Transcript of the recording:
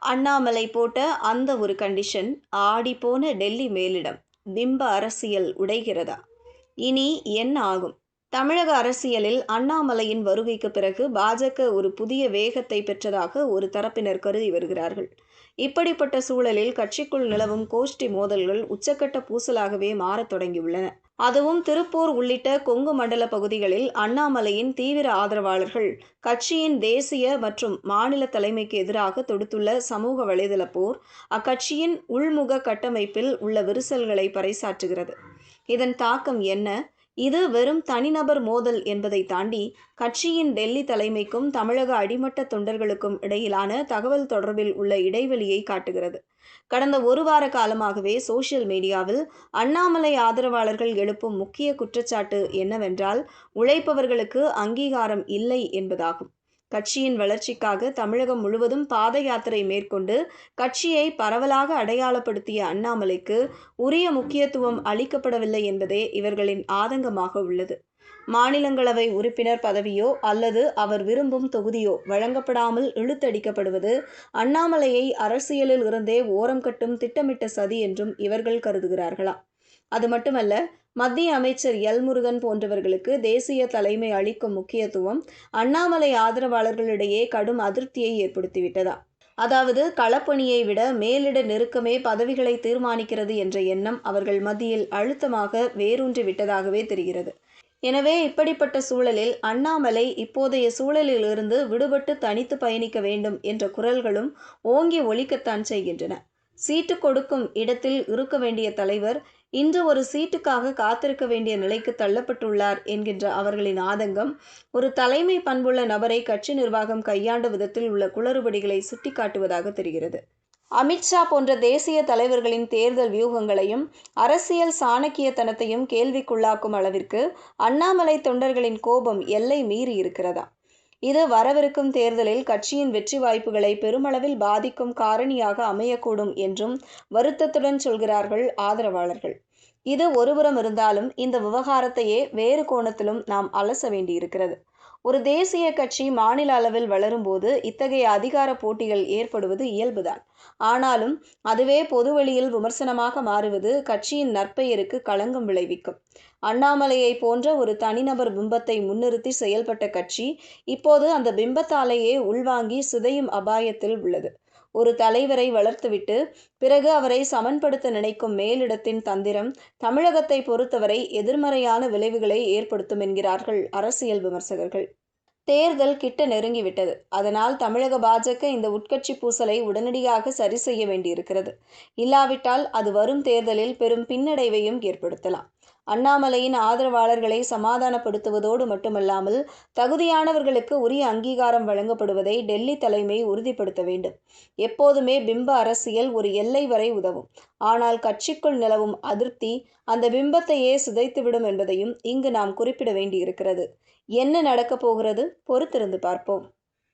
அண்ணாமலை போட்ட அந்த ஒரு கண்டிஷன் ஆடிப்போன டெல்லி மேலிடம். பிம்ப அரசியல் உடைகிறதா? இனி என்ன ஆகும்? தமிழக அரசியலில் அண்ணாமலையின் வருகைக்கு பிறகு பாஜக ஒரு புதிய வேகத்தை பெற்றதாக ஒரு தரப்பினர் கருதி வருகிறார்கள். இப்படிப்பட்ட சூழலில் கட்சிக்குள் நிலவும் கோஷ்டி மோதல்கள் உச்சக்கட்ட பூசலாகவே மாறத் தொடங்கியுள்ளன. அதுவும் திருப்பூர் உள்ளிட்ட கொங்கு மண்டல பகுதிகளில் அண்ணாமலையின் தீவிர ஆதரவாளர்கள் கட்சியின் தேசிய மற்றும் மாநில தலைமைக்கு எதிராக தொடுத்துள்ள சமூக வலைதள போர் அக்கட்சியின் உள்முக கட்டமைப்பில் உள்ள விரிசல்களை பறைசாற்றுகிறது. இதன் தாக்கம் என்ன? இது வெறும் தனிநபர் மோதல் என்பதை தாண்டி கட்சியின் டெல்லி தலைமைக்கும் தமிழக அடிமட்ட தொண்டர்களுக்கும் இடையிலான தகவல் தொடர்பில் உள்ள இடைவெளியை காட்டுகிறது. கடந்த ஒரு வார காலமாகவே சோசியல் மீடியாவில் அண்ணாமலை ஆதரவாளர்கள் எழுப்பும் முக்கிய குற்றச்சாட்டு என்னவென்றால், உழைப்பவர்களுக்கு அங்கீகாரம் இல்லை என்பதாகும். கட்சியின் வளர்ச்சிக்காக தமிழகம் முழுவதும் பாத யாத்திரை மேற்கொண்டு கட்சியை பரவலாக அடையாளப்படுத்திய அண்ணாமலைக்கு உரிய முக்கியத்துவம் அளிக்கப்படவில்லை என்பதே இவர்களின் ஆதங்கமாக உள்ளது. மாநிலங்களவை உறுப்பினர் பதவியோ அல்லது அவர் விரும்பும் தொகுதியோ வழங்கப்படாமல் இழுத்தடிக்கப்படுவது அண்ணாமலையை அரசியலில் இருந்தே ஓரம் கட்டும் திட்டமிட்ட சதி என்றும் இவர்கள் கருதுகிறார்களாம். அது மட்டுமல்ல, மத்திய அமைச்சர் எல் முருகன் போன்றவர்களுக்கு தேசிய தலைமை அளிக்கும் முக்கியத்துவம் அண்ணாமலை ஆதரவாளர்களிடையே கடும் அதிருப்தியை ஏற்படுத்திவிட்டதா? அதாவது, களப்பணியை விட மேலிட நெருக்கமே பதவிகளை தீர்மானிக்கிறது என்ற எண்ணம் அவர்கள் மத்தியில் அழுத்தமாக வேரூன்றி விட்டதாகவே தெரிகிறது. எனவே இப்படிப்பட்ட சூழலில் அண்ணாமலை இப்போதைய சூழலிலிருந்து விடுபட்டு தனித்து பயணிக்க வேண்டும் என்ற குரல்களும் ஓங்கி ஒலிக்கத்தான் செய்கின்றன. சீட்டு கொடுக்கும் இடத்தில் இருக்க வேண்டிய தலைவர் இன்று ஒரு சீட்டுக்காக காத்திருக்க வேண்டிய நிலைக்கு தள்ளப்பட்டுள்ளார் என்கின்ற அவர்களின் ஆதங்கம் ஒரு தலைமை பண்புள்ள நபரை கட்சி நிர்வாகம் கையாண்ட விதத்தில் உள்ள குளறுபடிகளை சுட்டிக்காட்டுவதாக தெரிகிறது. அமித்ஷா போன்ற தேசிய தலைவர்களின் தேர்தல் வியூகங்களையும் அரசியல் சாணக்கியத்தனத்தையும் கேள்விக்குள்ளாக்கும் அளவிற்கு அண்ணாமலை தொண்டர்களின் கோபம் எல்லை மீறி இருக்கிறதா? இது வரவிருக்கும் தேர்தலில் கட்சியின் வெற்றி வாய்ப்புகளை பெருமளவில் பாதிக்கும் காரணியாக அமையக்கூடும் என்றும் வருத்தத்துடன் சொல்கிறார்கள் ஆதரவாளர்கள். இது ஒருபுறம் இருந்தாலும் இந்த விவகாரத்தையே வேறு கோணத்திலும் நாம் அலச வேண்டியிருக்கிறது. ஒரு தேசிய கட்சி மாநில அளவில் வளரும்போது இத்தகைய அதிகார போட்டிகள் ஏற்படுவது இயல்புதான். ஆனாலும் அதுவே பொதுவெளியில் விமர்சனமாக மாறுவது கட்சியின் நற்பெயருக்கு களங்கம் விளைவிக்கும். அண்ணாமலையை போன்ற ஒரு தனிநபர் பிம்பத்தை முன்னிறுத்தி செயல்பட்ட கட்சி இப்போது அந்த பிம்பத்தாலேயே உள்வாங்கி சிதையும் அபாயத்தில் உள்ளது. ஒரு தலைவரை வளர்த்துவிட்டு பிறகு அவரை சமன்படுத்த நினைக்கும் மேலிடத்தின் தந்திரம் தமிழகத்தை பொறுத்தவரை எதிர்மறையான விளைவுகளை ஏற்படுத்தும் என்கிறார்கள் அரசியல் விமர்சகர்கள். தேர்தல் கிட்ட நெருங்கிவிட்டது. அதனால் தமிழக பாஜக இந்த உட்கட்சி பூசலை உடனடியாக சரி செய்ய வேண்டியிருக்கிறது. இல்லாவிட்டால் அது வரும் தேர்தலில் பெரும் பின்னடைவையும் ஏற்படுத்தலாம். அண்ணாமலையின் ஆதரவாளர்களை சமாதானப்படுத்துவதோடு மட்டுமல்லாமல் தகுதியானவர்களுக்கு உரிய அங்கீகாரம் வழங்கப்படுவதை டெல்லி தலைமை உறுதிப்படுத்த வேண்டும். எப்போதுமே பிம்ப அரசியல் ஒரு எல்லை வரை உதவும். ஆனால் கட்சிக்குள் நிலவும் அதிருப்தி அந்த பிம்பத்தையே சிதைத்துவிடும் என்பதையும் இங்கு நாம் குறிப்பிட வேண்டியிருக்கிறது. என்ன நடக்கப் போகிறது? பொறுத்திருந்து பார்ப்போம்.